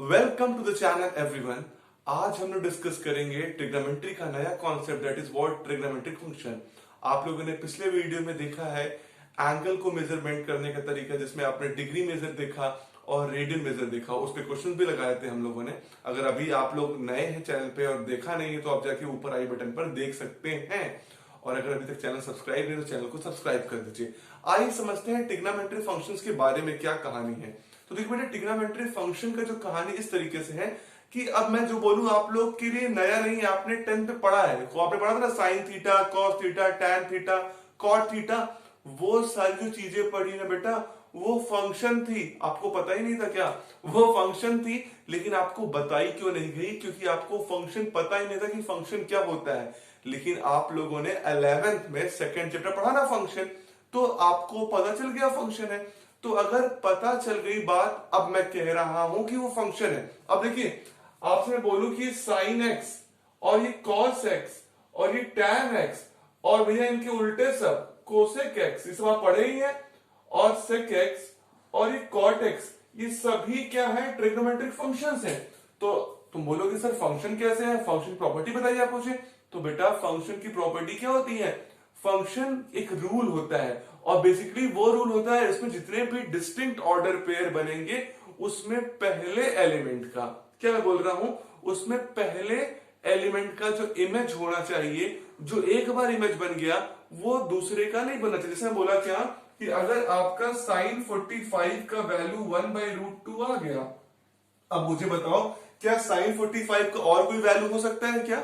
Welcome to the channel everyone. आज हम लोग डिस्कस करेंगे ट्रिग्नोमेट्री का नया concept that is what trigonometric function. आप लोगों ने पिछले वीडियो में देखा है एंगल को मेजरमेंट करने का तरीका, जिसमें आपने डिग्री मेजर देखा और रेडियन मेजर देखा। उस पे क्वेश्चन भी लगाए थे हम लोगों ने। अगर अभी आप लोग नए हैं चैनल पे और देखा नहीं है तो आप जाके ऊपर आई बटन पर देख सकते हैं, और अगर अभी तक चैनल सब्सक्राइब नहीं तो चैनल को सब्सक्राइब कर दीजिए। आइए समझते हैं ट्रिग्नोमेट्री फंक्शंस के बारे में क्या कहानी है। तो देखिए बेटा, ट्रिग्नोमेट्री फंक्शन का जो कहानी इस तरीके से है कि अब मैं जो बोलूं आप लोग के लिए नया नहीं है, आपने 10th पे पढ़ा है। आपने पढ़ा था ना sine theta, cos theta, tan theta, cot theta. वो सारी जो चीजें पढ़ी ना बेटा, वो फंक्शन थी। आपको पता ही नहीं था क्या वो फंक्शन थी, लेकिन आपको बताई क्यों नहीं गई? क्योंकि आपको फंक्शन पता ही नहीं था कि फंक्शन क्या होता है। लेकिन आप लोगों ने 11th में सेकंड चैप्टर पढ़ा ना फंक्शन, तो आपको पता चल गया फंक्शन है। तो अगर पता चल गई बात, अब मैं कह रहा हूं कि वो फंक्शन है। अब देखिए, आपसे मैं बोलूं कि साइन एक्स और ये कॉस एक्स और ये टैन एक्स और भैया इनके उल्टे सब कोसेक एक्स, ये सब आप पढ़े ही है, और सेक एक्स और ये कॉट एक्स, ये सभी क्या है? ट्रिग्नोमेट्रिक फंक्शंस हैं। तो तुम बोलोगे सर फंक्शन कैसे है, फंक्शन प्रॉपर्टी बताइए आप मुझे। तो बेटा फंक्शन की प्रॉपर्टी क्या होती है? फंक्शन एक रूल होता है, और बेसिकली वो रूल होता है इसमें जितने भी डिस्टिंक्ट ऑर्डर पेयर बनेंगे उसमें पहले एलिमेंट का, क्या मैं बोल रहा हूं, उसमें पहले एलिमेंट का जो इमेज होना चाहिए, जो एक बार इमेज बन गया वो दूसरे का नहीं बनना चाहिए। जैसे मैं बोला क्या कि अगर आपका साइन 45 का वैल्यू 1/√2 आ गया, अब मुझे बताओ क्या साइन 45 का और कोई वैल्यू हो सकता है क्या?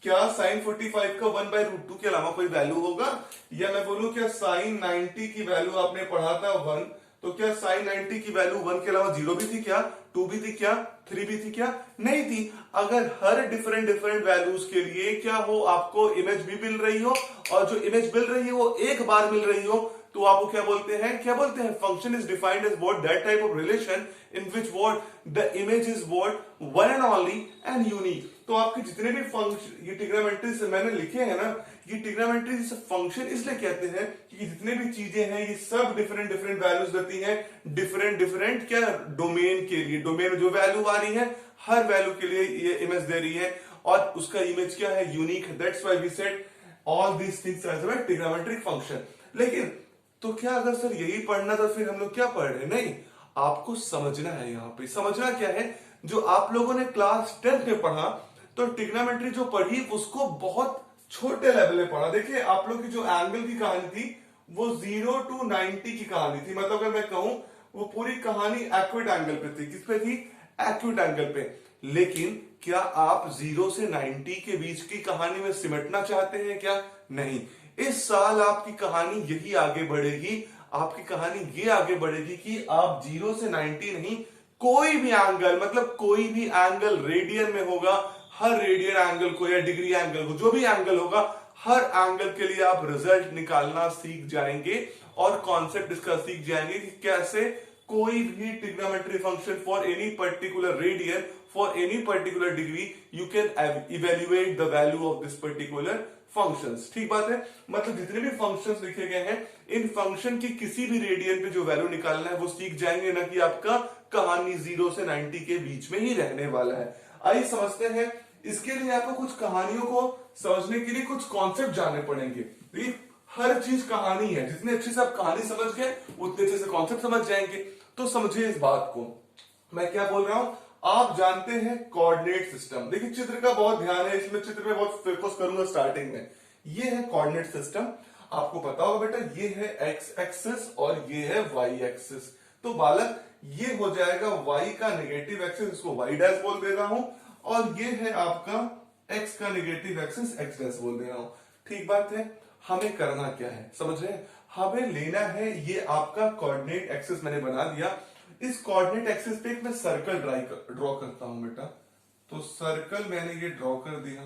क्या साइन 45 का 1/√2 के अलावा कोई वैल्यू होगा? या मैं बोलूं क्या साइन 90 की वैल्यू आपने पढ़ा था 1, तो क्या साइन 90 की वैल्यू 1 के अलावा 0 भी थी क्या, 2 भी थी क्या, 3 भी थी क्या? नहीं थी। अगर हर डिफरेंट डिफरेंट वैल्यूज के लिए क्या हो, आपको इमेज भी मिल रही हो, और जो इमेज मिल रही है वो एक बार मिल रही हो, तो आपको क्या बोलते हैं? क्या बोलते हैं? Function is defined as what that type of relation in which what the image is what one and only and unique. तो आपके जितने भी फंक्शन ये ट्रिग्नोमेट्री से मैंने लिखे हैं ना, ये ट्रिग्नोमेट्री फंक्शन इसलिए कहते हैं कि जितने भी चीजें हैं ये सब डिफरेंट डिफरेंट वैल्यूज देती हैं, डिफरेंट डिफरेंट क्या डोमेन के लिए। डोमेन जो वैल्यू आ रही है हर वैल्यू के लिए ये इमेज दे रही है, और उसका इमेज क्या है? यूनिक है। That's why we said all these things as a trigonometric function. लेकिन तो क्या अगर सर यही पढ़ना तो फिर हम लोग क्या पढ़ रहे? नहीं, आपको समझना है। यहाँ पे समझना क्या है, जो आप लोगों ने क्लास 10th में पढ़ा, तो ट्रिग्नोमेट्री जो पढ़ी उसको बहुत छोटे लेवल में पढ़ा। देखिए आप लोग की जो एंगल की कहानी थी वो 0 to 90 की कहानी थी। मतलब अगर मैं कहूं वो पूरी कहानी एक्यूट एंगल पे थी। किस पे थी? एक्यूट एंगल पे। लेकिन क्या आप 0 से 90 के बीच की कहानी में सिमटना चाहते हैं क्या? नहीं। इस साल आपकी कहानी यही आगे बढ़ेगी। आपकी कहानी ये आगे बढ़ेगी कि आप 0 से 90 नहीं, कोई भी एंगल, मतलब कोई भी एंगल रेडियन में होगा, हर रेडियन एंगल को या डिग्री एंगल को, जो भी एंगल होगा, हर एंगल के लिए आप रिजल्ट निकालना सीख जाएंगे, और कॉन्सेप्ट इसका सीख जाएंगे कि कैसे कोई भी trigonometry function for any particular radian, for any particular degree, you can evaluate the value of this particular functions. ठीक बात है। मतलब जितने भी फंक्शंस लिखे गए हैं, इन फंक्शन की किसी भी रेडियन पे जो वैल्यू निकालना है वो सीख जाएंगे, ना कि आपका कहानी 0 से 90 के बीच में ही रहने वाला है। आइए समझते हैं। इसके लिए आपको कुछ कहानियों को समझने के लिए कुछ कॉन्सेप्ट जानने पड़ेंगे। तो हर चीज कहानी है, जितने अच्छे से आप कहानी समझ गए उतने अच्छे से कॉन्सेप्ट समझ जाएंगे। तो समझिए इस बात को, मैं क्या बोल रहा हूं। आप जानते हैं कोऑर्डिनेट सिस्टम। देखिए चित्र का बहुत ध्यान है इसमें, चित्र में बहुत फोकस करूंगा स्टार्टिंग में। ये है कोऑर्डिनेट सिस्टम। आपको पता होगा बेटा, ये है एक्स एक्सिस और ये है वाई एक्सिस। तो बालक ये हो जाएगा y का नेगेटिव एक्सिस, इसको y डैश बोल दे रहा हूं, और ये है आपका x का नेगेटिव एक्सिस, x डैश बोल दे रहा हूं। ठीक बात है। हमें करना क्या है समझ रहे हैं? हमें लेना है ये आपका कोऑर्डिनेट एक्सिस मैंने बना दिया। इस कोऑर्डिनेट एक्सिस पे एक मैं सर्कल ड्रॉ करता हूं बेटा। तो सर्कल मैंने ये ड्रॉ कर दिया।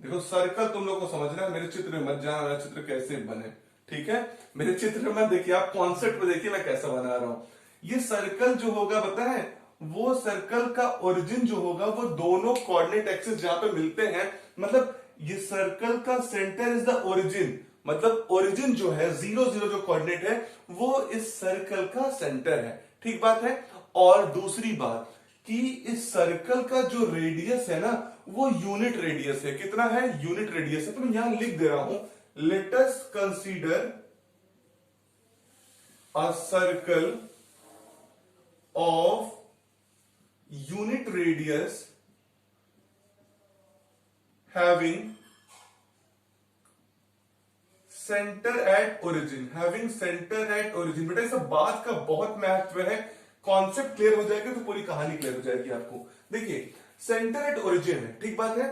देखो सर्कल तुम लोग को समझना है, मेरे चित्र में मत जाना, मेरा चित्र कैसे बने। ठीक है, मेरे चित्र में देखिए, आप कॉन्सेप्ट को देखिए मैं कैसा बना रहा हूं। ये सर्कल जो होगा पता है, वो सर्कल का ओरिजिन जो होगा वो दोनों कोऑर्डिनेट एक्सिस जहां पे मिलते हैं, मतलब ये सर्कल का सेंटर इज द ओरिजिन, मतलब ओरिजिन जो है 0 0 जो कोऑर्डिनेट है वो इस सर्कल का सेंटर है। ठीक बात है। और दूसरी बात, कि इस सर्कल का जो रेडियस है ना वो यूनिट रेडियस है। कितना है? यूनिट रेडियस है। तो मैं यहां लिख दे रहा हूं, let us consider a circle of unit radius having centre at origin. Having centre at origin. बेटा इस बात का बहुत महत्व है, कॉन्सेप्ट क्लियर हो जाएगा तो पूरी कहानी क्लियर हो जाएगी आपको। देखिए सेंटर एट ओरिजिन है, ठीक बात है।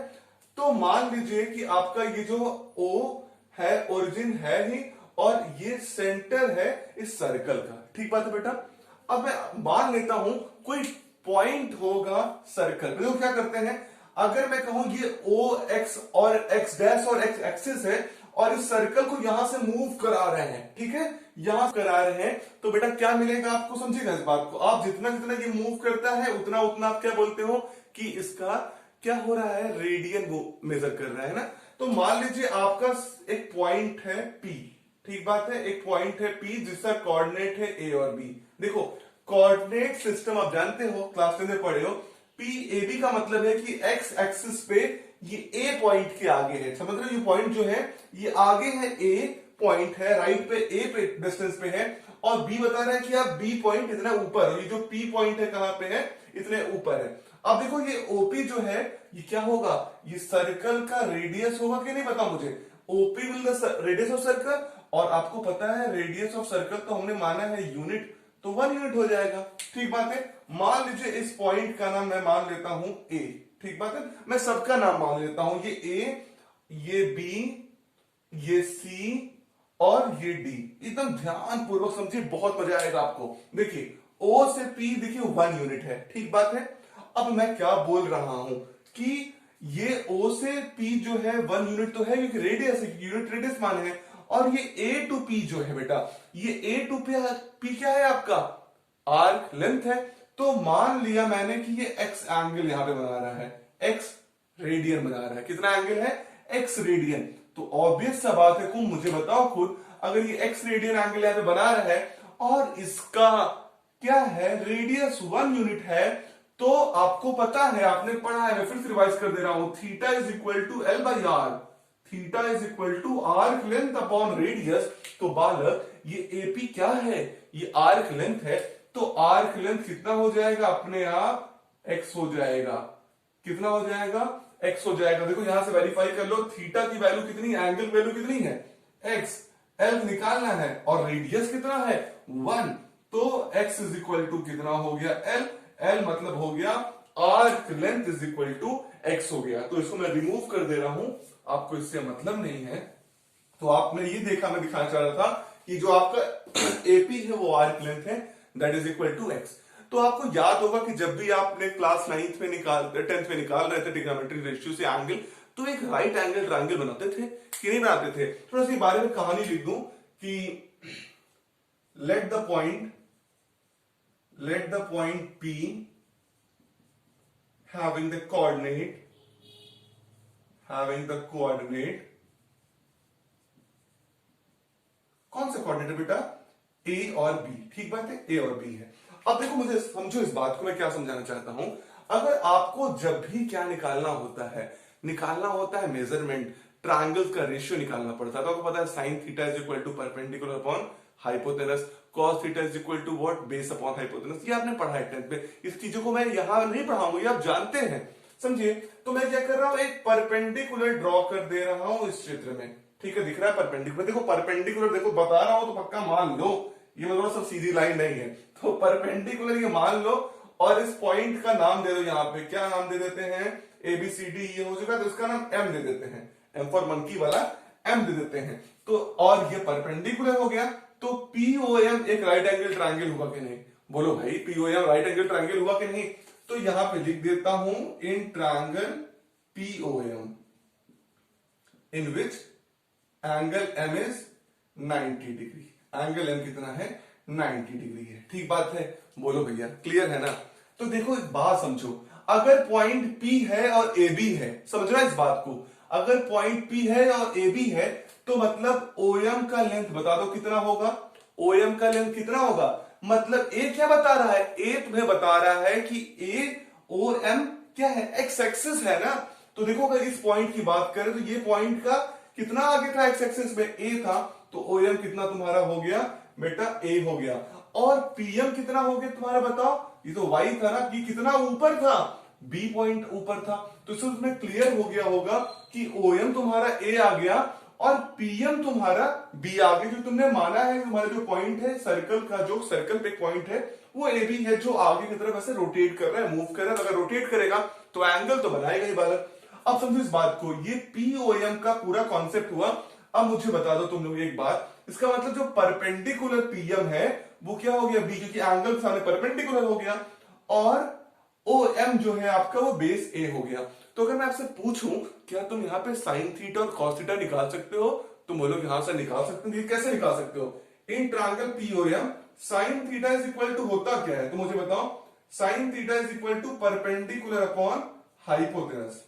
तो मान लीजिए कि आपका ये जो ओ है ओरिजिन है ही, और ये सेंटर है इस सर्कल का, ठीक बात है बेटा। अब मैं मान लेता हूं कोई पॉइंट होगा सर्कल में। तो क्या करते हैं, अगर मैं कहूं ये ओ एक्स और एक्स डैश और एक्स एक्सिस है और इस सर्कल को यहां से मूव करा रहे हैं, ठीक है, यहां करा रहे हैं, तो बेटा क्या मिलेगा आपको? समझिएगा इस बात को। आप जितना जितना ये मूव करता है उतना उतना आप क्या बोलते हो कि इसका क्या हो रहा है? रेडियन वो मेजर कर रहा है ना। तो मान लीजिए आपका एक पॉइंट है पी, ठीक बात है, एक पॉइंट है पी जिसका कोऑर्डिनेट है ए और बी। देखो कोऑर्डिनेट सिस्टम आप जानते हो, क्लास 10 में पढ़े हो, पी ए बी का मतलब है कि एक्स एक्सिस पे ये ए पॉइंट के आगे है। समझ रहे हो? ये पॉइंट जो है ये आगे है, ए पॉइंट है, राइट पे ए पे डिस्टेंस पे है, और बी बता रहा है कि आप बी पॉइंट इतना ऊपर हो। ये जो पी पॉइंट है कहां पे है? इतने ऊपर है। अब देखो ये ओपी जो है ये क्या होगा? ये सर्कल का रेडियस होगा कि नहीं बताओ मुझे। OP will the radius of circle, और आपको पता है रेडियस ऑफ सर्कल तो हमने माना है यूनिट, तो 1 यूनिट हो जाएगा, ठीक बात है। मान लीजिए इस पॉइंट का नाम मैं मान लेता हूं ए, ठीक बात है। मैं सबका नाम मान लेता हूं, ये ए, ये बी, ये सी और ये डी। एकदम ध्यान पूर्वक समझिए, बहुत मजा आएगा आपको। देखिए ओ से पी देखिए 1 यूनिट है, ठीक बात है। अब मैं क्या बोल रहा हूं कि ये ओ से पी जो है 1 यूनिट तो है क्योंकि रेडियस है, यूनिट रेडियस माने हैं। और ये ए टू पी जो है बेटा, ये ए टू पी क्या है आपका? आर्क लेंथ है। तो मान लिया मैंने कि ये एक्स एंगल यहां पे बना रहा है, एक्स रेडियन बना रहा है। कितना एंगल है? X radian. तो ऑब्वियस सा बात है, तुम मुझे बताओ खुद, अगर ये एक्स रेडियन एंगल यहां पे बना रहा है और इसका क्या है? रेडियस 1 यूनिट है, तो आपको पता है, आपने पढ़ा है, मैं फिर से रिवाइज कर दे रहा हूं, theta is equal to L by R. Theta is equal to arc length upon radius. तो बालक ये एपी क्या है? ये आर्क लेंथ है। तो आर्क लेंथ कितना हो जाएगा? अपने आप एक्स हो जाएगा। कितना हो जाएगा? एक्स हो जाएगा। देखो यहां से वेरीफाई कर लो, थीटा की वैल्यू कितनी, एंगल वैल्यू कितनी है? एक्स। एल निकालना है और रेडियस कितना है? 1। तो एक्स इज इक्वल टू कितना हो गया? एल। एल मतलब हो गया arc length is equal to X हो गया। तो इसको मैं रिमूव कर दे रहा हूं, आपको इससे मतलब नहीं है। तो आपने ये देखा, मैं दिखाना चाह रहा था कि जो आपका एपी है वो आर्क लेंथ है, that is equal to X. तो आपको याद होगा कि जब भी आपने क्लास 9th में 10th में निकाल रहे थे ट्रिग्नोमेट्री रेशियो से एंगल, तो एक राइट एंगल ट्रायंगल बनाते थे कि नहीं बनाते थे? थोड़ा सा बारे में कहानी लिख दूं कि let the point P having the coordinate कौन सा कोऑर्डिनेट बेटा? ए और बी, ठीक बात है, ए और बी है। अब देखो मुझे समझो इस बात को, मैं क्या समझाना चाहता हूं। अगर आपको जब भी क्या निकालना होता है मेजरमेंट, ट्रायंगल्स का रेशियो निकालना पड़ता है। तो आपको पता है sine theta is equal to perpendicular upon hypotenuse, cos theta is equal to what? Base upon hypotenuse. ये आपने पढ़ा है 10th में। इस चीजों को मैं यहां नहीं पढ़ाऊंगा, ये आप जानते हैं, समझिए। तो मैं क्या कर रहा हूं, एक परपेंडिकुलर ड्रॉ कर दे रहा हूं इस चित्र में, ठीक है, दिख रहा है परपेंडिकुलर। देखो परपेंडिकुलर, देखो बता रहा हूं तो पक्का मान लो, ये मतलब सब सीधी लाइन नहीं है। तो परपेंडिकुलर ये मान लो, और इस पॉइंट का नाम दे दो। यहां पे क्या नाम दे देते हैं? ABCD ये हो चुका, तो इसका नाम M दे देते हैं, M फॉर मंकी वाला M दे देते हैं। तो और ये परपेंडिकुलर हो गया, तो POM एक राइट एंगल ट्रायंगल हुआ कि नहीं? बोलो भाई, POM राइट एंगल ट्रायंगल हुआ कि नहीं? तो यहां पे लिख देता हूं, in triangle POM in which angle M is 90 degree. Angle M कितना है? 90 डिग्री है, ठीक बात है। बोलो भैया, क्लियर है ना? तो देखो एक बात समझो, अगर पॉइंट P है और AB है, समझ रहा है इस बात को, अगर पॉइंट P है और AB है, तो मतलब OM का लेंथ बता दो कितना होगा? OM का लेंथ कितना होगा? मतलब ए क्या बता रहा है, ए तुम्हें बता रहा है कि ए और एम क्या है, एक्स एक्सिस है ना। तो देखो अगर इस पॉइंट की बात करें तो ये पॉइंट का कितना आगे था एक्स एक्सिस में, ए था, तो ओ एम कितना तुम्हारा हो गया बेटा, ए हो गया। और पीएम कितना हो गया तुम्हारा बताओ, ये तो वाई था ना, ये कितना ऊपर था, बी पॉइंट ऊपर था। तो इससे तुम्हें क्लियर हो गया होगा कि ओ एम तुम्हारा ए आ गया और पीएम तुम्हारा बी आ गया, जो तुमने माना है तुम्हारा जो पॉइंट है सर्कल का, जो सर्कल पे पॉइंट है वो ए बी है, जो आगे की तरफ ऐसे रोटेट कर रहा है, मूव कर रहा है। अगर रोटेट करेगा तो एंगल तो बनाएगा ही बालक। अब समझो इस बात को, ये पीओएम का पूरा कॉन्सेप्ट हुआ। अब मुझे बता दो तुम लोग एक बात, इसका मतलब जो परपेंडिकुलर पीएम है वो क्या हो गया बी, क्योंकि एंगल सामने परपेंडिकुलर हो गया, और ओ एम जो है आपका वो बेस ए हो गया। तो अगर मैं आपसे पूछूं क्या तुम यहाँ पे साइन थीटा और कॉस थीटा निकाल सकते हो, तुम बोलो यहां से निकाल सकते हो। कैसे निकाल सकते हो, in triangle POM sine theta is equal to होता क्या है, तो मुझे बताओ। Sine theta is equal to perpendicular upon hypotenuse,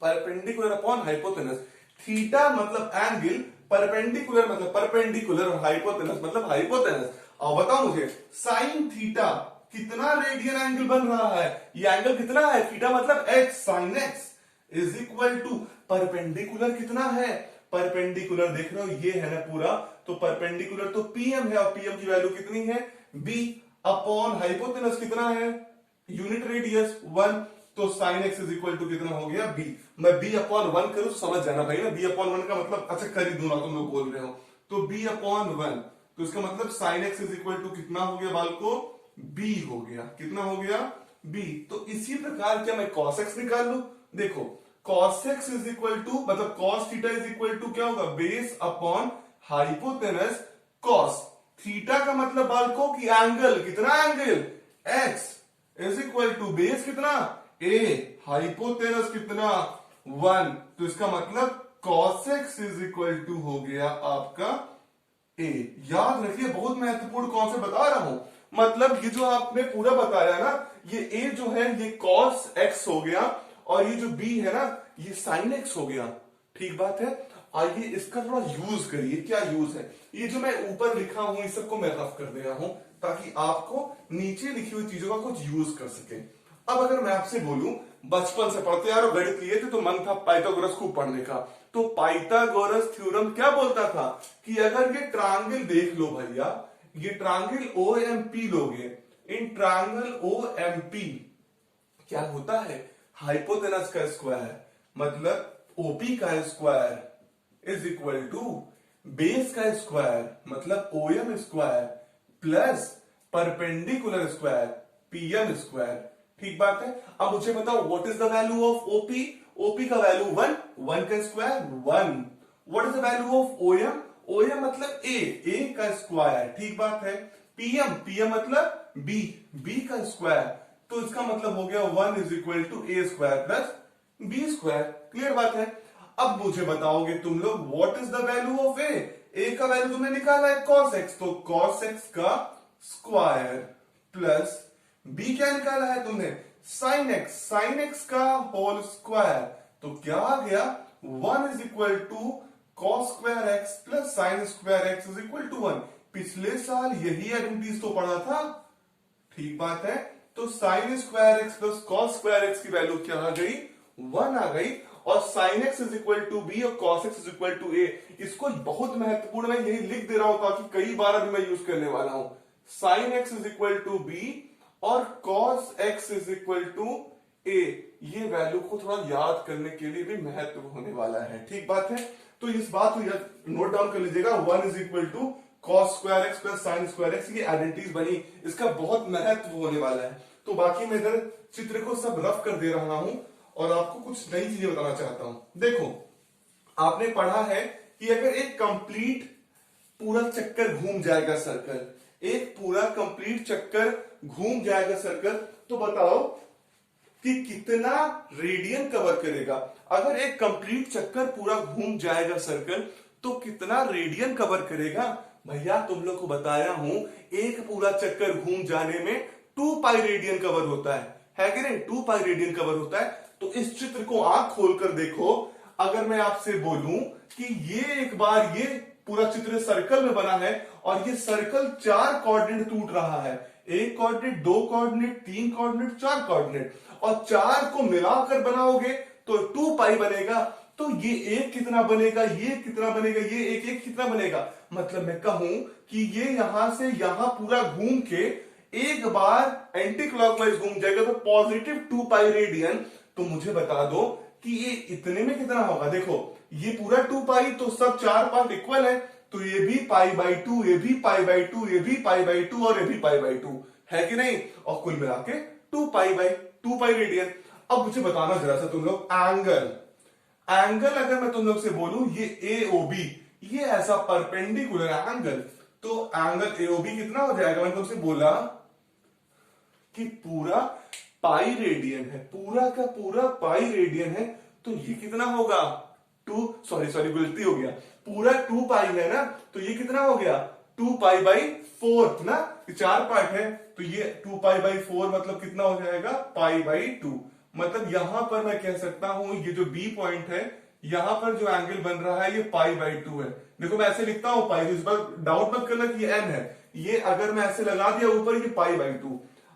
perpendicular upon hypotenuse. Theta मतलब एंगल, परपेंडिकुलर मतलब परपेंडिकुलर, और हाइपोटेनस मतलब हाइपोटेनस। अब बताओ मुझे साइन थीटा कितना रेडियन एंगल बन रहा है, ये एंगल कितना है, थीटा मतलब x, sine x is equal to perpendicular कितना है, परपेंडिकुलर देख रहे हो ये है ना पूरा, तो परपेंडिकुलर तो पीएम है, और पीएम की वैल्यू कितनी है बी, अपॉन हाइपोटेनस कितना है यूनिट रेडियस 1, तो sine x is equal to कितना हो गया बी। मैं बी अपॉन 1 करूं तो समझ जाना भाई ना, बी अपॉन 1 का मतलब, अच्छा कर ही दूंगा तुम लोग बोल रहे हो, तो बी अपॉन 1, तो इसका मतलब sine x is equal to कितना हो गया बालको, बी हो गया, कितना हो गया बी। तो इसी प्रकार क्या मैं cos x निकाल लू, देखो cos x is equal to मतलब cos theta is equal to क्या होगा base upon hypotenuse cos theta का मतलब बालको की एंगल, कितना angle x is equal to base कितना a, हाइपोटेनस कितना 1, तो इसका मतलब cos x is equal to हो गया आपका a। याद रखिए बहुत महत्वपूर्ण कॉन्सेप्ट बता रहा हूं, मतलब ये जो आपने पूरा बताया ना, ये a जो है ये cos x हो गया, और ये जो b है ना ये sin x हो गया, ठीक बात है। आइए इसका थोड़ा यूज करिए, क्या यूज है, ये जो मैं ऊपर लिखा हूं इस सबको मैं रफ कर दे रहा हूं ताकि आपको नीचे लिखी हुई चीजों का कुछ यूज कर सके। अब अगर मैं आपसे बोलूं, बचपन से पढ़ते यार गणित लिए थे तो मन था पाइथागोरस खूब पढ़ने का, तो पाइथागोरस थ्योरम क्या बोलता था कि अगर ये ट्रायंगल देख लो भैया, ये ट्रायंगल ओ एम पी लोगे, in triangle O M P क्या होता है, हाइपोटेनस का स्क्वायर मतलब ओपी का square is equal to base का स्क्वायर मतलब OM square plus perpendicular square PM square, ठीक बात है। अब मुझे बताओ what is the value of OP, OP का वैल्यू 1, 1 का square 1। What is the value of OM, OM मतलब ए का स्क्वायर, ठीक बात है। पीएम, पीएम मतलब बी, बी का स्क्वायर, तो इसका मतलब हो गया 1 is equal to A square plus B square, clear बात है। अब मुझे बताओगे तुम लोग what is the value of A का वैल्यू तुमने निकाला है cos x, तो cos x का स्क्वायर प्लस बी क्या निकाला है तुमने sin x का होल स्क्वायर, तो क्या आ गया 1 is equal to cos square x plus sine square x is equal to 1। पिछले साल यही आइडेंटिटीज तो पढ़ा था, ठीक बात है। तो sine square x plus cos square x की वैल्यू क्या आ गई 1 आ गई, और sine x is equal to B और cos x is equal to A. इसको बहुत महत्वपूर्ण मैं यही लिख दे रहा हूं ताकि कई बार अभी मैं यूज करने वाला हूं। Sine x is equal to B और cos x is equal to A, ये वैल्यू को थोड़ा याद करने के लिए भी महत्व होने वाला है, ठीक बात है। तो इस बात को नोट डाउन कर लीजिएगा, 1 is equal to cos square x plus sine square X, ये आइडेंटिटीज बनी, इसका बहुत महत्व होने वाला है। तो बाकी मैं इधर चित्र को सब रफ कर दे रहा हूं और आपको कुछ नई चीजें बताना चाहता हूं। देखो आपने पढ़ा है कि अगर एक कंप्लीट पूरा चक्कर घूम जाएगा सर्कल, एक पूरा कंप्लीट चक्कर घूम जाएगा सर्कल, तो बताओ कि कितना रेडियन कवर करेगा। अगर एक कंप्लीट चक्कर पूरा घूम जाएगा सर्कल तो कितना रेडियन कवर करेगा, भैया तुम लोग को बताया हूं एक पूरा चक्कर घूम जाने में 2 पाई रेडियन कवर होता है कि नहीं, 2 पाई रेडियन कवर होता है। तो इस चित्र को आंख खोलकर देखो, अगर मैं आपसे बोलूं कि ये एक बार ये पूरा चित्र सर्कल में बना है और ये सर्कल 4 कोऑर्डिनेट टूट रहा है, 1 कोऑर्डिनेट, 2 कोऑर्डिनेट, 3 कोऑर्डिनेट, 4 कोऑर्डिनेट, और 4 को मिलाकर बनाओगे तो 2 पाई बनेगा। तो ये एक कितना बनेगा, ये कितना बनेगा, ये एक कितना बनेगा, मतलब मैं कहूं कि ये यहां से यहां पूरा घूम के एक बार एंटी क्लॉकवाइज घूम जाएगा तो पॉजिटिव 2 पाई रेडियन। तो मुझे बता दो कि ये इतने में कितना होगा। देखो ये पूरा 2 पाई, तो सब 4 पार्ट इक्वल है, तो ये भी पाई बाई 2, ये भी पाई बाई 2, ये भी पाई बाई 2 और ये भी पाई बाई 2 है कि नहीं, और कुल मिला के 2 पाई रेडियन। अब मुझे बताना जरा सा तुम लोग, एंगल अगर मैं तुम लोग से बोलूं ये AOB, ये ऐसा परपेंडिकुलर एंगल, तो एंगल AOB कितना हो जाएगा। मैंने तुमसे बोला कि पूरा पाई रेडियन है, पूरा का पूरा पाई रेडियन है, तो ये कितना होगा 2, सॉरी गलती हो गया, पूरा 2 पाई है ना, तो ये कितना हो गया 2 पाई बाई 4 ना, 4 पार्ट है, तो ये 2 पाई बाई 4 मतलब कितना हो जाएगा पाई बाई 2। मतलब यहां पर मैं कह सकता हूं ये जो B पॉइंट है, यहां पर जो एंगल बन रहा है ये पाई बाई 2 है। देखो मैं ऐसे लिखता हूं पाई, इस बार डाउट मत करना कि ये n है, ये अगर मैं ऐसे लगा दिया ऊपर ये पाई बाई 2।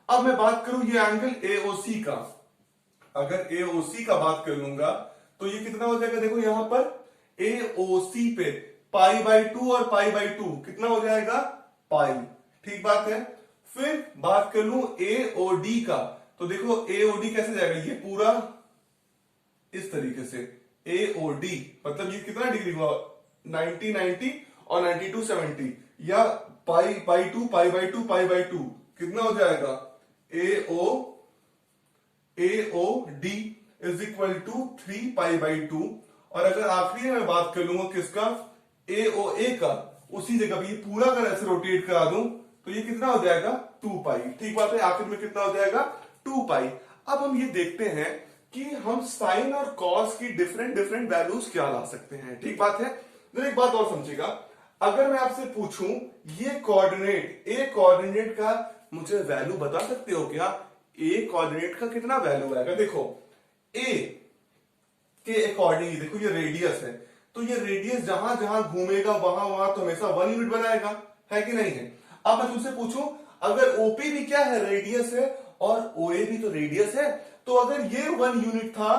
अब मैं बात करूं ये एंगल AOC का, अगर AOC का बात कर लूंगा तो ये कितना हो जाएगा। देखो यहां पर AOC पे पाई बाई 2 और पाई बाई 2 कितना हो जाएगा पाई, ठीक बात है। फिर बात कर लूं AOD का, तो देखो AOD कैसे जाएगा, ये पूरा इस तरीके से AOD, मतलब ये कितना डिग्री हुआ 90 90 और 92 70, या pi by 2 pi by 2 pi by 2 कितना हो जाएगा AOD is equal to 3 pi by 2। और अगर आखिरी में बात कर लूंगा किसका, AOA का, उसी जगह पे ये पूरा अगर ऐसे रोटेट करा दूं तो ये कितना हो जाएगा 2 पाई, ठीक बात है। आखिर में कितना हो जाएगा 2 पाई। अब हम ये देखते हैं कि हम साइन और कॉस की डिफरेंट वैल्यूज क्या ला सकते हैं, ठीक बात है। तो एक बात और समझिएगा, अगर मैं आपसे पूछूं ये कोऑर्डिनेट A कोऑर्डिनेट का मुझे वैल्यू बता सकते हो क्या, A कोऑर्डिनेट का कितना वैल्यू आएगा। देखो A के अकॉर्डिंग देखो ये रेडियस है, तो ये रेडियस जहां जहां घूमेगा वहां वहां तो हमेशा 1 यूनिट बनाएगा, है कि नहीं है। अब मैं तुमसे पूछूं अगर OP भी क्या है रेडियस है और OA भी तो रेडियस है, तो अगर ये 1 यूनिट था,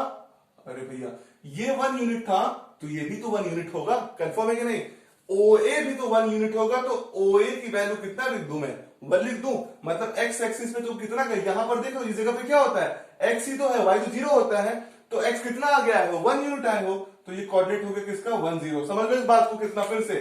अरे भैया ये 1 यूनिट था तो ये भी तो 1 यूनिट होगा, कंफर्म है कि नहीं। OA भी तो 1 यूनिट होगा, तो OA की वैल्यू कितना लिख दूं मैं 1 लिख दूं, मतलब x एक्सिस पे तो कितना है, यहां पर देखो इस जगह पे क्या होता है x ही तो है, y तो 0 होता है, तो x कितना आ गया है 1 यूनिट आए हो, तो ये कोऑर्डिनेट हो गया किसका 1 0। समझ लो इस बात को कितना, फिर से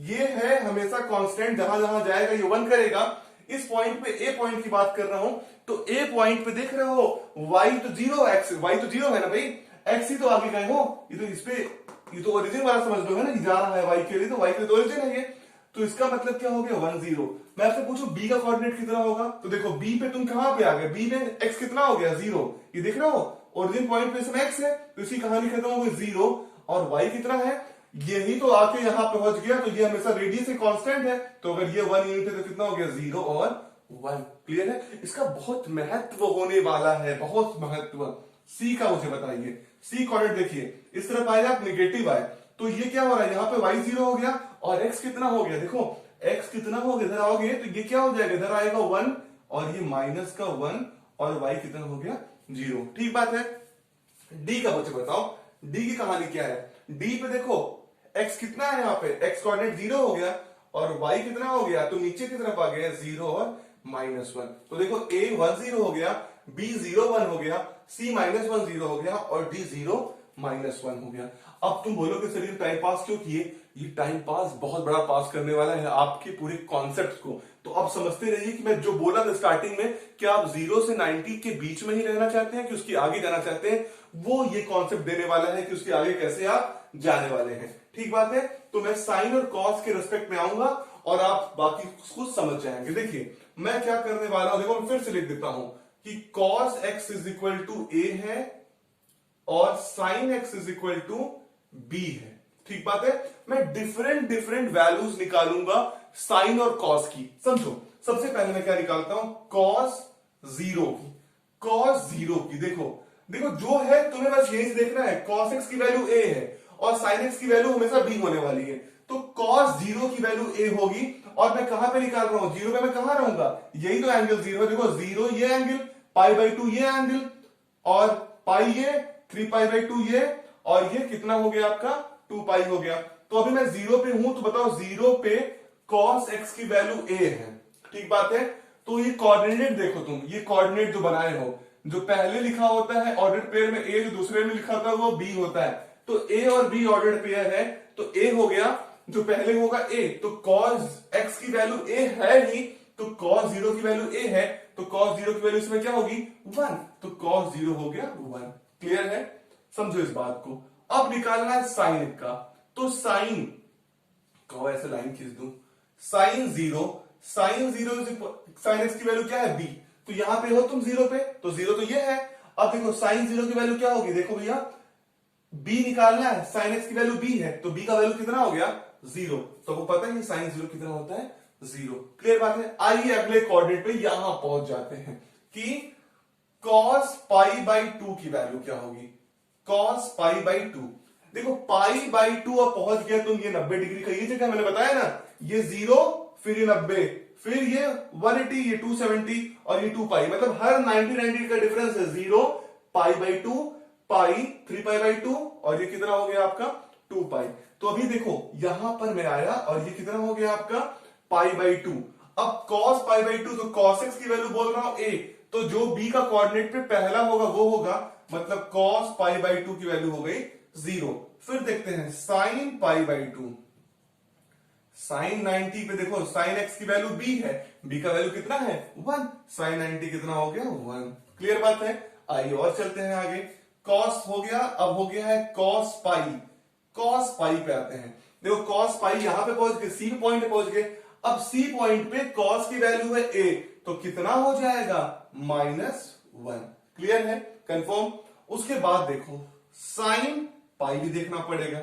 ये है हमेशा कांस्टेंट, जहां जहां जाएगा ये 1 करेगा। इस पॉइंट पे A पॉइंट की बात कर रहा हूं, तो A पॉइंट पे देख रहे हो y तो 0 x, y तो 0 है ना भाई, x ही तो आगे गए हो, ये तो इस पे ये तो ओरिजिन वाला समझ लो है ना, जा रहा है y के लिए, तो y के लिए तो ओरिजिन है ये, तो इसका मतलब क्या हो गया 1 0। मैं आपसे पूछूं B का कोऑर्डिनेट कितना होगा, तो देखो B पे तुम कहां पे आ गए, B में x कितना हो गया 0, ये देख रहे हो ओरिजिन पॉइंट पे इसमें x है, तो इसकी कहानी खत्म हो गई 0, और y कितना है यही तो आके यहां पहुंच गया, तो ये हमेशा रेडियस से कांस्टेंट है, तो अगर ये 1 यूनिट है तो कितना हो गया 0 और 1। क्लियर है, इसका बहुत महत्व होने वाला है, बहुत महत्व। C का मुझे बताइए, C कोऑर्डिनेट देखिए इस तरफ आएगा नेगेटिव आए, तो ये क्या हो रहा है, यहाँ पे y 0 हो गया और x कितना हो गया, देखो x कितना हो गया, इधर आओगे तो ये क्या हो जाएगा, इधर आएगा 1 और ये माइनस का 1 और y कितना हो गया 0, ठीक बात है। D का मुझे बताओ, D की कहानी क्या है। D पे देखो x कितना है, यहाँ पे x कोऑर्डिनेट 0 हो गया और y कितना हो गया, तो नीचे की तरफ आ गया 0 और -1, तो देखो A 1 0 हो गया, B 0 1 हो गया, C -1 0 हो गया और D 0 -1 हो गया। अब तुम बोलोगे सर ये टाइम पास क्यों किए, ये टाइम पास बहुत बड़ा पास करने वाला है आपके पूरे कॉन्सेप्ट को, तो अब समझते रहिए कि मैं जो बोला था स्टार्टिंग में कि आप 0 से 90 के बीच में ही रहना चाहते हैं कि उसके आगे जाना चाहते हैं, वो ये कॉन्सेप्ट देने वाला है कि उसके आगे कैसे आप जाने वाले हैं, ठीक बात है। तो मैं साइन और कॉस के रेस्पेक्ट में आऊंगा और आप बाकी खुद समझ जाएंगे। देखिए मैं क्या करने वाला हूं, देखो मैं फिर से लिख देता हूं कि cos x is equal to a है और sin x is equal to b है, ठीक बात है। मैं डिफरेंट वैल्यूज निकालूंगा साइन और कॉस की, समझो। सबसे पहले मैं क्या निकालता हूं, cos 0 की, cos 0 की, देखो जो है तुम्हें बस यही देखना है, cos x की वैल्यू a है और साइन एक्स की वैल्यू हमेशा बी होने वाली है। तो cos जीरो की वैल्यू ए होगी, और मैं कहां पे निकाल रहा हूं, जीरो पे मैं कहां रहूंगा, यही तो एंगल जीरो है। देखो जीरो ये एंगल, पाई बाई टू ये एंगल, और पाई ये, 3 पाई बाई 2 ये, और ये कितना हो गया आपका 2 पाई हो गया। तो अभी मैं जीरो पे हूं, तो बताओ जीरो पे cos x की वैल्यू a है, ठीक बात है। तो ये कोऑर्डिनेट देखो तुम, ये कोऑर्डिनेट जो बनाए हो, जो पहले लिखा होता है ऑर्डर्ड पेयर में a, जो दूसरे में लिखा होता है वो b होता है। तो a और b ऑर्डर्ड पेयर है, तो a हो गया, जो पहले होगा a, तो cos x की वैल्यू a है ही, तो cos जीरो की वैल्यू a है, तो cos जीरो की वैल्यू इसमें क्या होगी 1, तो cos जीरो हो गया 1। क्लियर है, समझो इस बात को। अब निकालना है साइन का, तो साइन को ऐसे लाइन खींच दूं, साइन जीरो, साइन एक्स की वैल्यू क्या है b, तो यहां पे हो तुम जीरो पे, तो जीरो तो ये है। अब देखो साइन जीरो की वैल्यू क्या होगी, देखो भैया b निकालना है, साइन एक्स की वैल्यू b है, तो b का वैल्यू कितना हो गया जीरो। तो आपको पता है साइन जीरो कितना होता है, जीरो। क्लियर बात है। आइए अगले कोऑर्डिनेट पे यहां पहुंच जाते हैं कि cos पाई बाई 2 की वैल्यू क्या होगी, cos पाई बाई 2। देखो पाई बाई 2 अब पहुंच गया तुम, ये 90 डिग्री का ये जगह मैंने बताया ना, ये जीरो, फिर ये 90, फिर ये 180, ये 270, और ये 2 पाई, मतलब हर 90 का डिफरेंस है, zero, pi by 2, pi, 3 pi by 2, और ये कितना हो गया आपका 2 पाई। तो अभी देखो यहां पर मैं आया, और ये कितना हो गया आपका पाई बाई 2। अब cos पाई बाई 2, तो cos x की वैल्यू बोल रहा हूं a, तो जो b का कोऑर्डिनेट पे पहला होगा वो होगा, मतलब cos पाई बाई 2 की वैल्यू हो गई जीरो। फिर देखते हैं साइन पाई बाई 2, साइन 90 पे देखो साइन x की वैल्यू b है, b का वैल्यू कितना है 1, साइन 90 कितना हो गया 1। क्लियर बात है। आइए और चलते हैं आगे, cos हो गया, अब हो गया है cos पाई, cos पाई पे आते हैं। देखो cos पाई यहां पे पहुंच गए, सी पॉइंट पे पहुंच गए। अब सी पॉइंट पे cos की वैल्यू है a, तो कितना हो जाएगा -1। क्लियर है, कंफर्म। उसके बाद देखो साइन पाई भी देखना पड़ेगा,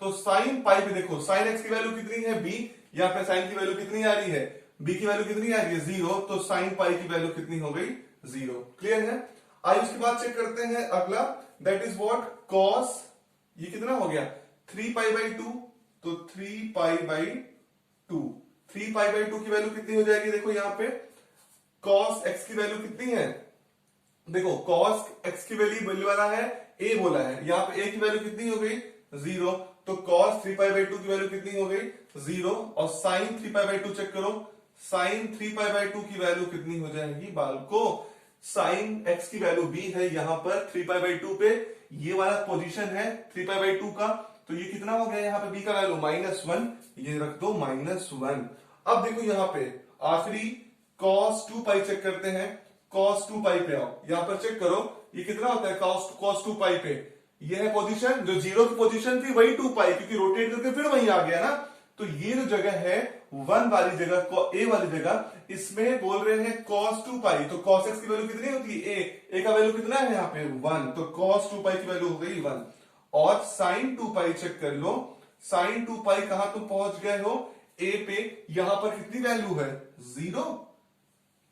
तो साइन पाई पे देखो साइन एक्स की वैल्यू कितनी है b, यहां पे साइन की वैल्यू कितनी आ रही है, b की वैल्यू कितनी आ रही है जीरो, तो साइन पाई की वैल्यू कितनी हो गई जीरो। क्लियर है। आइए उसके बाद चेक करते हैं अगला, दैट इज व्हाट cos, ये कितना हो गया 3 पाई बाई 2, तो 3 पाई बाई 2, 3 पाई बाई 2 की वैल्यू कितनी हो जाएगी, देखो यहां पे cos x की वैल्यू कितनी है, देखो cos x की वैल्यू बोलने वाला है a बोला है, यहां पे a की वैल्यू कितनी हो गई जीरो, तो cos 3 पाई बाई 2 की वैल्यू कितनी हो गई जीरो, और sin 3 पाई बाई 2 चेक करो, sin 3 पाई बाई 2 की वैल्यू कितनी हो जाएगी बालको, sin x की वैल्यू b है यहां पर 3 पाई बाई 2 पे, ये वाला पोजीशन है 3 पाई बाई 2 का, तो ये कितना हो गया यहाँ पे b का वैल्यू -1, ये रख दो -1। अब देखो यहाँ पे आखिरी cos 2 पाई चेक करते हैं, cos 2 पाई पे आओ, यहां पर चेक करो ये कितना होता है cos 2 पाई पे, ये है पोजीशन, जो जीरो की पोजीशन थी वही 2 पाई, क्योंकि रोटेट करके फिर वही आ गया ना, तो ये जो जगह है 1 वाली जगह, a वाली जगह, इसमें बोल रहे हैं cos 2 पाई, तो cos x की वैल्यू कितनी होती है a का वैल्यू कितना है यहाँ पे 1, तो cos 2 पाई की वैल्यू हो गई 1। और sin 2 पाई चेक कर लो, sin 2 पाई कहां तुम पहुंच गए हो a पे, यहां पर कितनी वैल्यू है जीरो,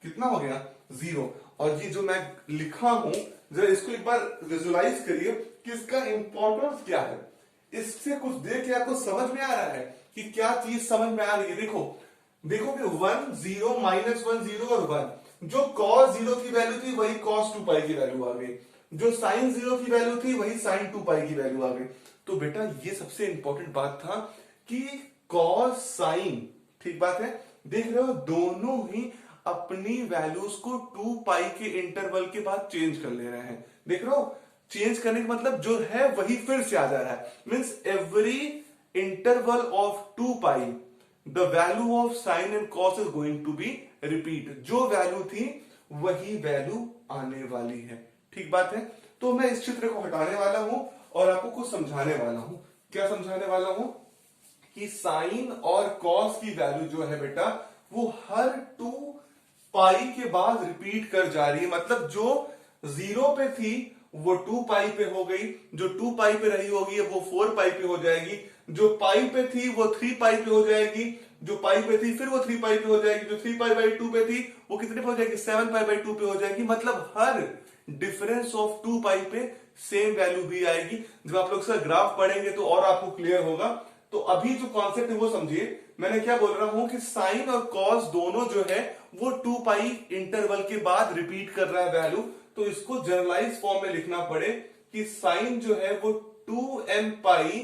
कितना हो गया जीरो। और ये जो मैं लिखा हूं, जरा इसको एक बार विजुलाइज करिए कि इसका इंपॉर्टेंस क्या है, इससे कुछ देख के आपको समझ में आ रहा है कि क्या चीज समझ में आ रही है। देखो देखोगे 1 0 -1 0 और 1, जो cos 0 की वैल्यू थी वही cos 2 पाई की वैल्यू आ गई, जो sin 0 की वैल्यू थी वही sin 2 पाई की वैल्यू आ गई। तो बेटा ये सबसे इंपॉर्टेंट बात था कि cos sin, ठीक बात है, देख रहे हो दोनों ही अपनी वैल्यूज को 2 पाई के इंटरवल के बाद चेंज कर ले रहे हैं। देख रहे हो, चेंज करने का मतलब जो है वही फिर से आ जा रहा है, means every interval of 2 pi the value of sine and cos is going to be repeat, जो वैल्यू थी वही वैल्यू आने वाली है। ठीक बात है। तो मैं इस चित्र को हटाने वाला हूं और आपको कुछ समझाने वाला हूं। क्या समझाने वाला हूं कि साइन और कॉस की वैल्यू जो है बेटा वो हर 2 पाई के बाद रिपीट कर जा रही है, मतलब जो 0 पे थी वो 2 पाई पे हो गई, जो 2 पाई पे रही होगी वो 4 पाई पे हो जाएगी, जो पाई पे थी वो 3 पाई पे हो जाएगी, जो पाई पे थी फिर वो 3 पाई पे हो जाएगी, जो 3 पाई बाई 2 पे थी वो कितने पे हो जाएगी 7 पाई बाई 2 पे हो जाएगी। मतलब हर डिफरेंस ऑफ 2 पाई पे सेम वैल्यू भी आएगी। जब आप लोग इसका ग्राफ पढ़ेंगे तो और आपको क्लियर होगा। तो अभी जो कॉन्सेप्ट है वो समझिए, मैंने क्या बोल रहा हूं कि साइन और कॉस दोनों जो है वो 2 पाई इंटरवल के बाद रिपीट कर रहा है वैल्यू। तो इसको जनरलाइज फॉर्म में लिखना पड़े कि साइन जो है वो 2n पाई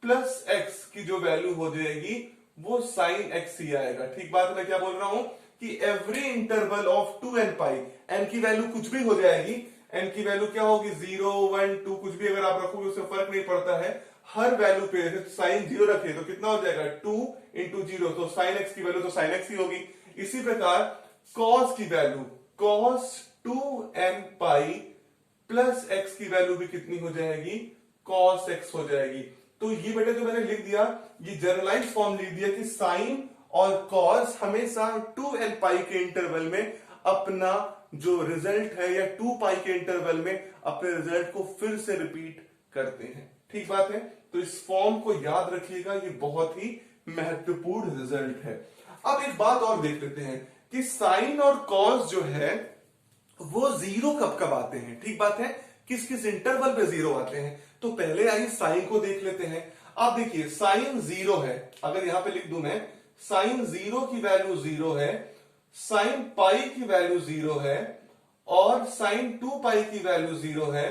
प्लस एक्स की जो वैल्यू हो जाएगी वो साइन एक्स ही आएगा। ठीक बात है, मैं क्या बोल रहा हूं कि every interval of 2n pi, N की वैल्यू कुछ भी हो जाएगी, एन की वैल्यू क्या होगी 0 1 2 कुछ भी अगर आप रखोगे उससे फर्क नहीं पड़ता है। हर वैल्यू पे साइन 0 रखे तो कितना हो जाएगा 2 इंटू 0, तो साइन एक्स की वैल्यू तो साइन एक्स ही होगी। इसी प्रकार कॉस की value cos 2n pi plus x की वैल्यू भी कितनी हो जाएगी कॉस एक्स हो जाएगी। तो ये बेटे जो मैंने लिख दिया ये जनरलाइज फॉर्म लिख दिया कि साइन और कॉस हमेशा 2n पाई के इंटरवल में अपना जो रिजल्ट है या 2 पाई के इंटरवल में अपने रिजल्ट को फिर से रिपीट करते हैं। ठीक बात है, तो इस फॉर्म को याद रखिएगा, ये बहुत ही महत्वपूर्ण रिजल्ट है। अब एक बात और देख लेते हैं कि साइन और कॉस जो है वो जीरो कब कब आते हैं। ठीक बात है, किस किस इंटरवल पे जीरो आते हैं। तो पहले आइए साइन को देख लेते हैं। आप देखिए साइन 0 है, अगर यहां पे लिख दूं मैं साइन 0 की वैल्यू 0 है, साइन पाई की वैल्यू 0 है और साइन 2 पाई की वैल्यू 0 है।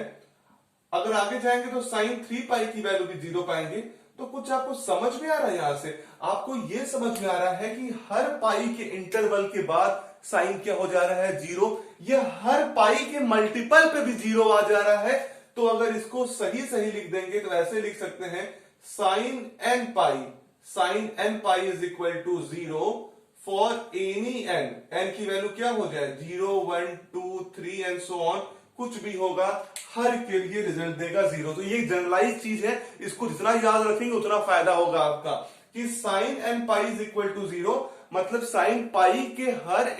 अगर आगे जाएंगे तो साइन 3 पाई की वैल्यू भी 0 पाएंगे। तो कुछ आपको समझ में आ रहा है, यहां से आपको यह समझ में आ रहा है कि हर पाई के इंटरवल के बाद साइन क्या हो जा रहा है 0, यह हर पाई के मल्टीपल पे भी 0 आ जा रहा है। तो अगर इसको सही सही लिख देंगे तो ऐसे लिख सकते हैं sine n pi is equal to 0 for any n की वैल्यू क्या हो जाए 0 1 2 3 एंड सो ऑन, कुछ भी होगा हर के लिए रिजल्ट देगा 0। तो ये जनरलाइज चीज है, इसको जितना याद रखेंगे उतना फायदा होगा आपका कि sine n pi is equal to 0 मतलब साइन पाई के हर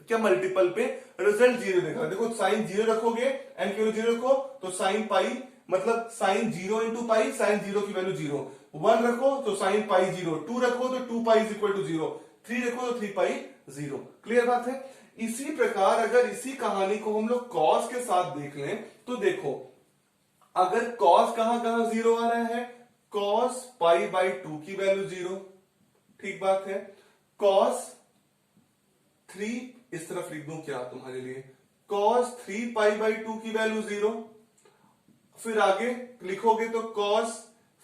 क्या मल्टीपल पे रिजल्ट 0 देगा। देखो साइन 0 रखोगे एन की वैल्यू 0 रखो तो साइन पाई मतलब साइन 0 इंटू पाई, साइन 0 की वैल्यू 0, 1 रखो तो साइन पाई 0, 2 रखो तो 2 पाई इज इक्वल टू 0, 3 रखो तो 3 पाई 0। क्लियर बात है। इसी प्रकार अगर इसी कहानी को हम लोग कॉस के साथ देख लें तो देखो अगर कॉस कहां कहां 0 आ रहा है, कॉस पाई बाई 2 की वैल्यू 0। ठीक बात है, कॉस 3 इस तरफ लिख दूं क्या तुम्हारे लिए, cos 3 पाई बाई 2 की वैल्यू 0। फिर आगे लिखोगे तो cos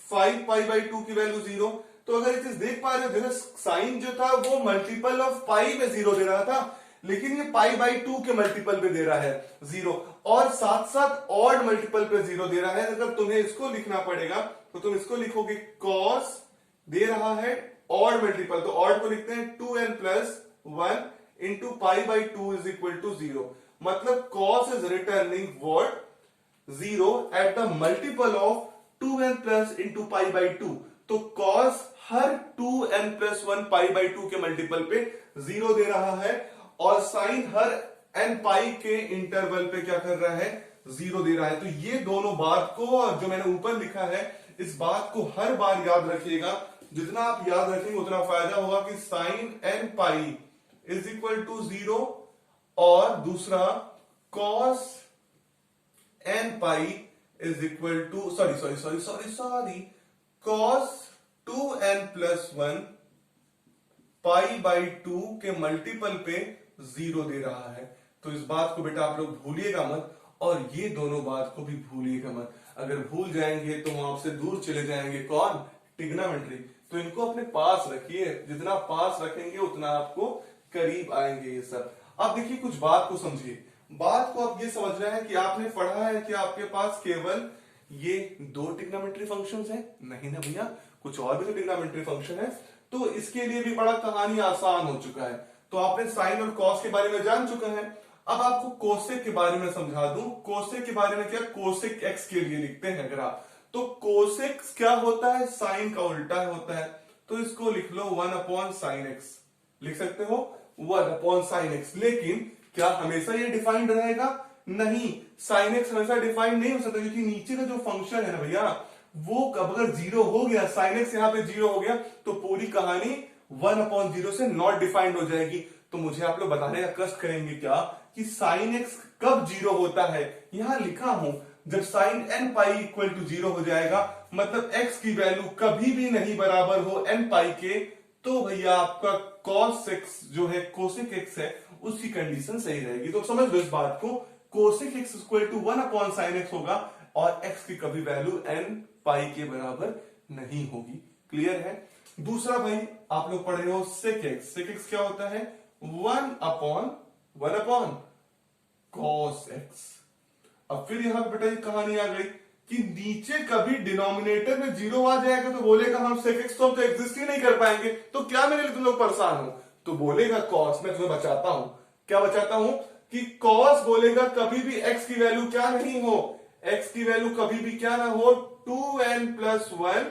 5 पाई बाई 2 की वैल्यू 0। तो अगर ये चीज देख पा रहे हो साइन जो था वो मल्टीपल ऑफ पाई में 0 दे रहा था, लेकिन ये पाई बाई 2 के मल्टीपल पे दे रहा है 0 और साथ साथ ऑड मल्टीपल पे 0 दे रहा है। अगर तुम्हें इसको लिखना पड़ेगा तो तुम इसको लिखोगे cos दे रहा है ऑड मल्टीपल, तो ऑड को लिखते हैं 2n plus 1 into pi by 2 is equal to 0। मतलब cos is returning what 0 at the multiple of 2n plus into pi by 2। तो cos हर 2n प्लस 1 पाई बाई 2 के मल्टीपल पे 0 दे रहा है और साइन हर n पाई के इंटरवल पे क्या कर रहा है 0 दे रहा है। तो ये दोनों बात को और जो मैंने ऊपर लिखा है इस बात को हर बार याद रखिएगा, जितना आप याद रखेंगे उतना फायदा होगा कि sine n pi is equal to 0 और दूसरा cos n pi is equal to sorry cos 2n plus 1 pi by 2 के मल्टीपल पे 0 दे रहा है। तो इस बात को बेटा आप लोग भूलिएगा मत और ये दोनों बात को भी भूलिएगा मत। अगर भूल जाएंगे तो वहां आपसे दूर चले जाएंगे कौन, ट्रिग्नोमेट्री। तो इनको अपने पास रखिए, जितना पास रखेंगे उतना आपको करीब आएंगे ये सब। अब देखिए कुछ बात को समझिए, बात को आप ये समझ रहे हैं कि आपने पढ़ा है कि आपके पास केवल ये 2 ट्रिग्नोमेट्री फंक्शंस हैं, नहीं ना भैया, कुछ और भी तो ट्रिग्नोमेट्री फंक्शन है। तो इसके लिए भी बड़ा कहानी आसान हो चुका है। तो आपने साइन और कॉस के बारे में जान चुका है। अब आपको कोसेक के बारे में समझा दूं। कोसेक के बारे में क्या, कोसेक एक्स के लिए लिखते हैं अगर आप, तो कोसेक क्या होता है, साइन का उल्टा होता है। तो इसको लिख लो 1 अपॉन साइन एक्स, लिख सकते हो 1 अपॉन साइन एक्स। लेकिन क्या हमेशा ये डिफाइंड रहेगा, नहीं, साइन एक्स हमेशा डिफाइंड नहीं हो सकता क्योंकि नीचे का जो फंक्शन है ना भैया वो अगर 0 हो गया, साइन एक्स यहां पे 0 हो गया तो पूरी कहानी 1 अपॉन 0 से नॉट डिफाइंड हो जाएगी। तो मुझे आप लोग बताने का कष्ट करेंगे क्या कि साइन एक्स कब जीरो होता है। यहां लिखा हूं जब sine n pi equal to zero हो जाएगा, मतलब एक्स की वैल्यू कभी भी नहीं बराबर हो एन पाई के, तो भैया आपका कॉस एक्स जो है कोसेक एक्स है उसकी कंडीशन सही रहेगी। तो समझ लो इस बात को, cosec x equal to 1/sin x होगा और x की कभी वैल्यू एन पाई के बराबर नहीं होगी। क्लियर है। दूसरा भाई आप लोग पढ़ रहे हो सेक एक्स। सेक एक्स क्या होता है? 1/1 cos x। अब फिर यहां बेटा ये कहानी आ गई कि नीचे कभी डिनोमिनेटर में जीरो आ जाएगा तो बोलेगा हम सेक एक्स तो हम तो एग्जिस्ट ही नहीं कर पाएंगे, तो क्या मेरे लिए तुम लोग परेशान हो? तो बोलेगा कॉस, मैं तुम्हें बचाता हूं। क्या बचाता हूं? कि कॉस बोलेगा कभी भी x की वैल्यू क्या नहीं हो, x की वैल्यू कभी भी क्या ना हो 2n+1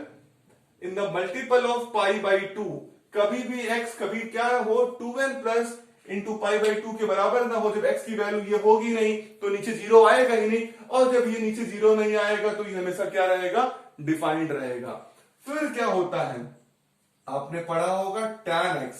in the multiple of pi by 2। कभी भी x कभी क्या ना हो 2n plus into pi by 2 के बराबर ना हो। जब x की वैल्यू ये होगी नहीं तो नीचे जीरो आएगा ही नहीं, और जब ये नीचे जीरो नहीं आएगा तो ये हमेशा क्या रहेगा? डिफाइंड रहेगा। फिर क्या होता है? आपने पढ़ा होगा tan x,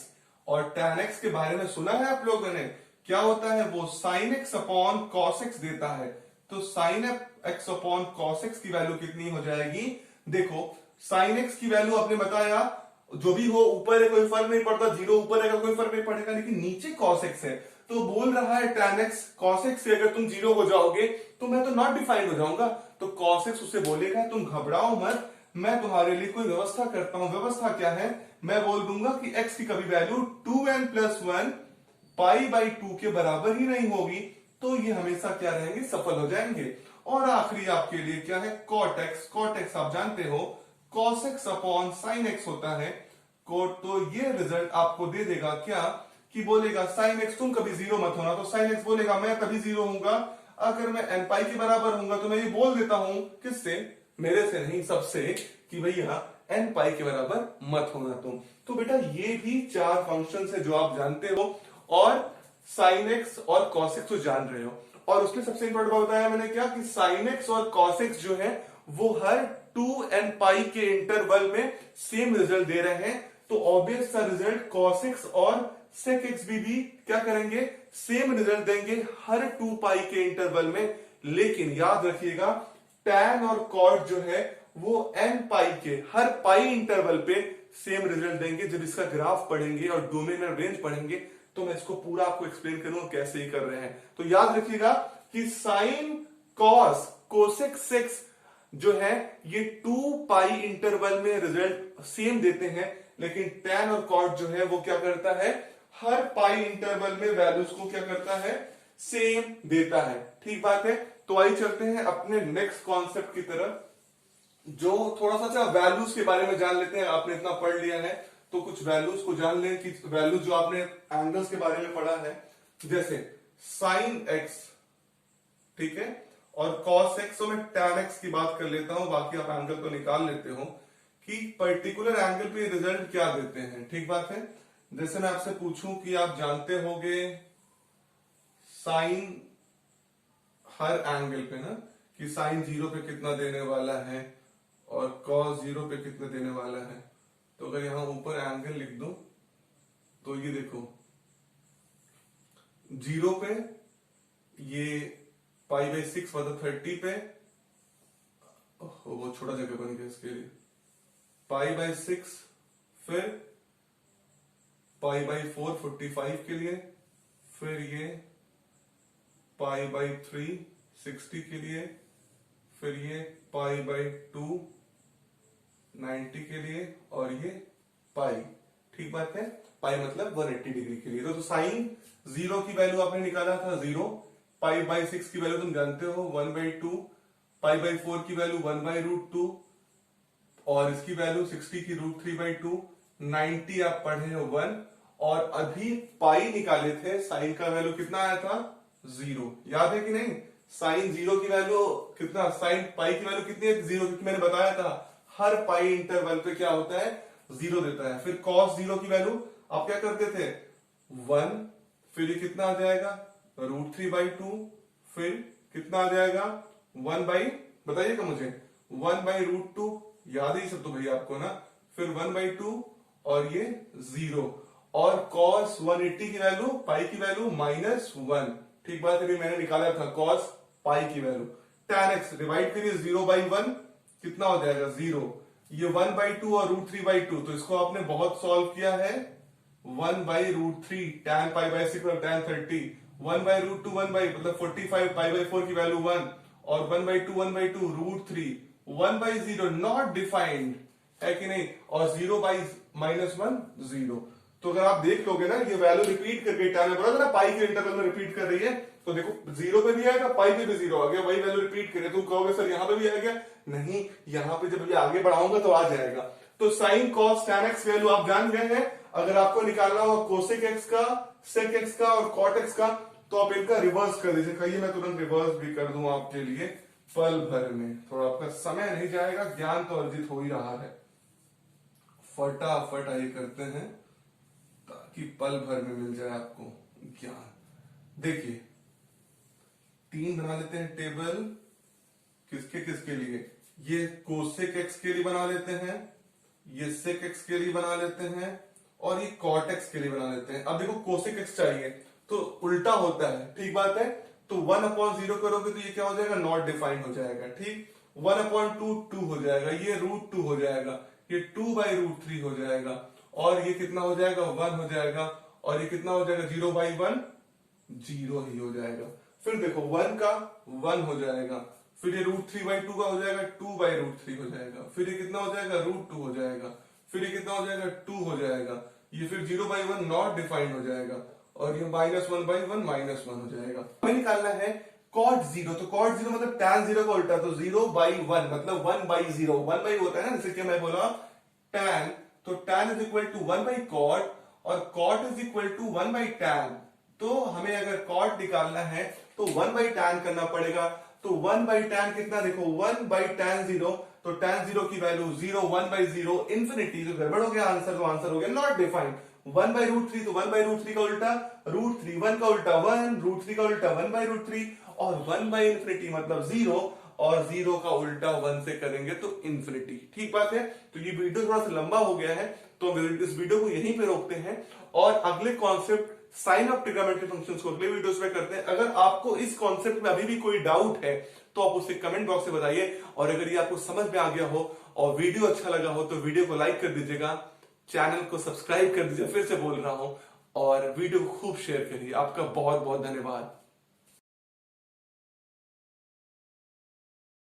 और tan x के बारे में सुना है आप लोगों ने। क्या होता है? वो sin x upon cos x देता है। तो sin x upon cos x की वैल्यू कितनी हो जाएगी? देखो sin x की वैल्यू आपने बताया जो भी हो, ऊपर है कोई फर्क नहीं पड़ता, जीरो ऊपर है कोई फर्क नहीं पड़ेगा, लेकिन नीचे cos x है तो बोल रहा है tan x cos x से अगर तुम जीरो हो जाओगे तो मैं तो नॉट डिफाइंड हो जाऊंगा। तो cos x उसे बोलेगा तुम घबराओ मत, मैं तुम्हारे लिए कोई व्यवस्था करता हूं। व्यवस्था क्या है? मैं बोल दूंगा कि x की कभी वैल्यू 2n+1 पाई बाई 2 के बराबर ही नहीं होगी, तो ये हमेशा क्या रहेंगे? सफल हो जाएंगे। और आखिरी आपके लिए क्या है? cot x। cot x आप जानते हो cos x upon sin x होता है। तो ये रिजल्ट आपको दे देगा क्या कि बोलेगा sin x तुम कभी जीरो मत होना, तो sin x बोलेगा मैं तभी जीरो होऊंगा अगर मैं n पाई के बराबर होऊंगा। तो मैं ये बोल देता हूं किससे? मेरे से नहीं, सबसे, कि भैया n पाई के बराबर मत होना तुम। तो बेटा ये भी चार फंक्शन है जो आप जानते हो, और sin x और cos x तो जान रहे हो। और उसमें सबसे इंपॉर्टेंट बात बताया मैंने क्या कि sin x और cos x जो है वो हर 2n पाई के इंटरवल में सेम रिजल्ट दे रहे हैं। तो ऑब्वियस सा रिजल्ट cos x और sec x भी क्या करेंगे? सेम रिजल्ट देंगे हर 2 पाई के इंटरवल में। लेकिन याद रखिएगा tan और cot जो है वो n पाई के हर पाई इंटरवल पे सेम रिजल्ट देंगे। जब इसका ग्राफ पढ़ेंगे और डोमेन और रेंज पढ़ेंगे तो मैं इसको पूरा आपको एक्सप्लेन करूंगा कैसे ही कर रहे हैं। तो याद रखिएगा कि साइन कॉस कोसेक सेक्स जो है ये 2 पाई इंटरवल में रिजल्ट सेम देते हैं, लेकिन tan और cot जो है वो क्या करता है? हर पाई इंटरवल में वैल्यूज को क्या करता है? सेम देता है। ठीक बात है। तो आइए चलते हैं अपने नेक्स्ट कॉन्सेप्ट की तरफ, जो थोड़ा सा वैल्यूज के बारे में जान लेते हैं। आपने इतना पढ़ लिया है तो कुछ वैल्यूज को जान लें कि वैल्यूज जो आपने एंगल्स के बारे में पढ़ा है, जैसे साइन एक्स, ठीक है, और कॉस एक्स। तो मैं टैन एक्स की बात कर लेता हूं, बाकी आप एंगल तो निकाल लेते हो कि पर्टिकुलर एंगल पे रिजल्ट क्या देते हैं। ठीक बात है। जैसे मैं आपसे पूछूं कि आप जानते होंगे साइन हर एंगल पे ना कि साइन 0 पे कितना देने वाला है और कॉस 0 पे कितना देने वाला है। तो अगर यहां ऊपर एंगल लिख दो तो ये देखो 0 पे ये π/6 मतलब 30 पे, बहुत छोटा जगह बन गया इसके लिए, π/6, फिर π/4 45 के लिए, फिर ये π/3 60 के लिए, फिर ये π/2 90 के लिए, और ये पाई। ठीक बात है। पाई मतलब 180 डिग्री के लिए। तो साइन 0 की वैल्यू आपने निकाला था 0, π/6 की वैल्यू तुम जानते हो 1/2, π/4 की वैल्यू 1/√2, और इसकी वैल्यू 60 की √3/2, 90 आप पढ़े हो 1, और अभी पाई निकाले थे, साइन का वैल्यू कितना आया था? 0। याद है कि नहीं? साइन 0 की वैल्यू कितना, साइन पाई की वैल्यू कितनी है? 0, क्योंकि मैंने बताया था हर पाई इंटरवल पे क्या होता है? 0 देता है। फिर cos 0 की वैल्यू आप क्या करते थे? 1, फिर ये कितना आ जाएगा? √3/2, फिर कितना आ जाएगा? 1 बाई, बताइएगा मुझे, 1/√2, याद है ये सब तो भैया आपको ना, फिर 1/2 और ये 0, और cos 180 की वैल्यू पाई की वैल्यू -1। ठीक बात है, मैंने निकाला था cos पाई की वैल्यू। tan x डिवाइड करिए 0/1, कितना हो जाएगा 0। ये 1/2 और √3/2, तो इसको आपने बहुत सॉल्व किया है। 1/√3 tan π/6 tan 30, 1/√2 मतलब 45 π/4 की वैल्यू 1 और 1/2 1/2 √3 1/0 नॉट डिफाइंड है कि नहीं, और 0/-1 0। तो अगर आप देख लोगे ना ये वैल्यू रिपीट करके tan में बोला था ना पाई के इंटरवल में रिपीट कर रही है, तो देखो 0 पे भी आएगा, पाई पे भी 0 आ गया, वही वैल्यू रिपीट करे। तुम कहोगे सर यहाँ पे भी आ गया, नहीं यहाँ पे जब ये आगे बढ़ाऊंगा तो आ जाएगा। तो sine cos tan x value आप जान गए हैं। अगर आपको निकालना हो कोसेक x का, सेक x का और कॉट x का, तो आप इनका रिवर्स कर दीजिए। कहिए मैं तुरंत रिवर्स भी कर दूं आपके लिए पल भर में, थोड़ा आपका समय नहीं जाएगा, ज्ञान तो अर्जित हो ही रहा है। फटाफट आइए करते हैं ताकि पल भर में मिल जाए आपको ज्ञान। देखिए 3 बना लेते हैं टेबल, किसके किसके लिए, ये कोसेक x के लिए बना लेते हैं, ये सेक x के लिए बना लेते हैं और ये कॉट x के लिए बना लेते हैं। अब देखो कोसेक x चाहिए तो उल्टा होता है, ठीक बात है। तो 1/0 करोगे तो ये क्या हो जाएगा, नॉट डिफाइंड हो जाएगा। ठीक 1/2 2 हो जाएगा, ये √2 हो जाएगा, ये 2/√3 हो जाएगा और ये कितना हो जाएगा 1 हो जाएगा और ये कितना हो जाएगा 0/1 0 ही हो जाएगा। फिर देखो 1 का 1 हो जाएगा, फिर ये √3/2 का हो जाएगा 2/√3 हो जाएगा, फिर ये कितना हो जाएगा √2 हो जाएगा, फिर ये कितना हो जाएगा 2 हो जाएगा, ये फिर 0/1 नॉट डिफाइंड हो जाएगा और ये -1/1 -1 हो जाएगा। हमें निकालना है cot 0, तो cot 0 मतलब tan 0 का उल्टा, तो 0/1 मतलब 1/0, 1 होता है ना, जैसे कि मैं बोला tan, तो tan is equal to 1/cot और cot is equal to 1/tan। तो हमें अगर cot निकालना है तो 1/tan करना पड़ेगा। तो 1/tan कितना, देखो 1/tan 0, तो tan 0 की वैल्यू 0, 1/0 इंफिनिटी, जो गड़बड़ हो गया आंसर, तो आंसर हो गया नॉट डिफाइंड। 1/√3, तो 1/√3 का उल्टा √3, 1 का उल्टा 1, √3 का उल्टा 1/√3 और 1/इंफिनिटी मतलब 0 और 0 का उल्टा 1 से करेंगे तो इंफिनिटी। ठीक बात है। तो ये वीडियो थोड़ा सा लंबा हो गया है, तो इस वीडियो को यहीं पे रोकते हैं और अगले concept sine of trigonometry functions को अगले वीडियोस में करते हैं। अगर आपको इस कॉन्सेप्ट में अभी भी कोई डाउट है तो आप उसे कमेंट बॉक्स में बताइए, और अगर ये आपको समझ में आ गया हो और वीडियो अच्छा लगा हो तो वीडियो को लाइक कर दीजिएगा, चैनल को सब्सक्राइब कर दीजिए, फिर से बोल रहा हूं, और वीडियो को खूब शेयर करिए। आपका बहुत बहुत धन्यवाद।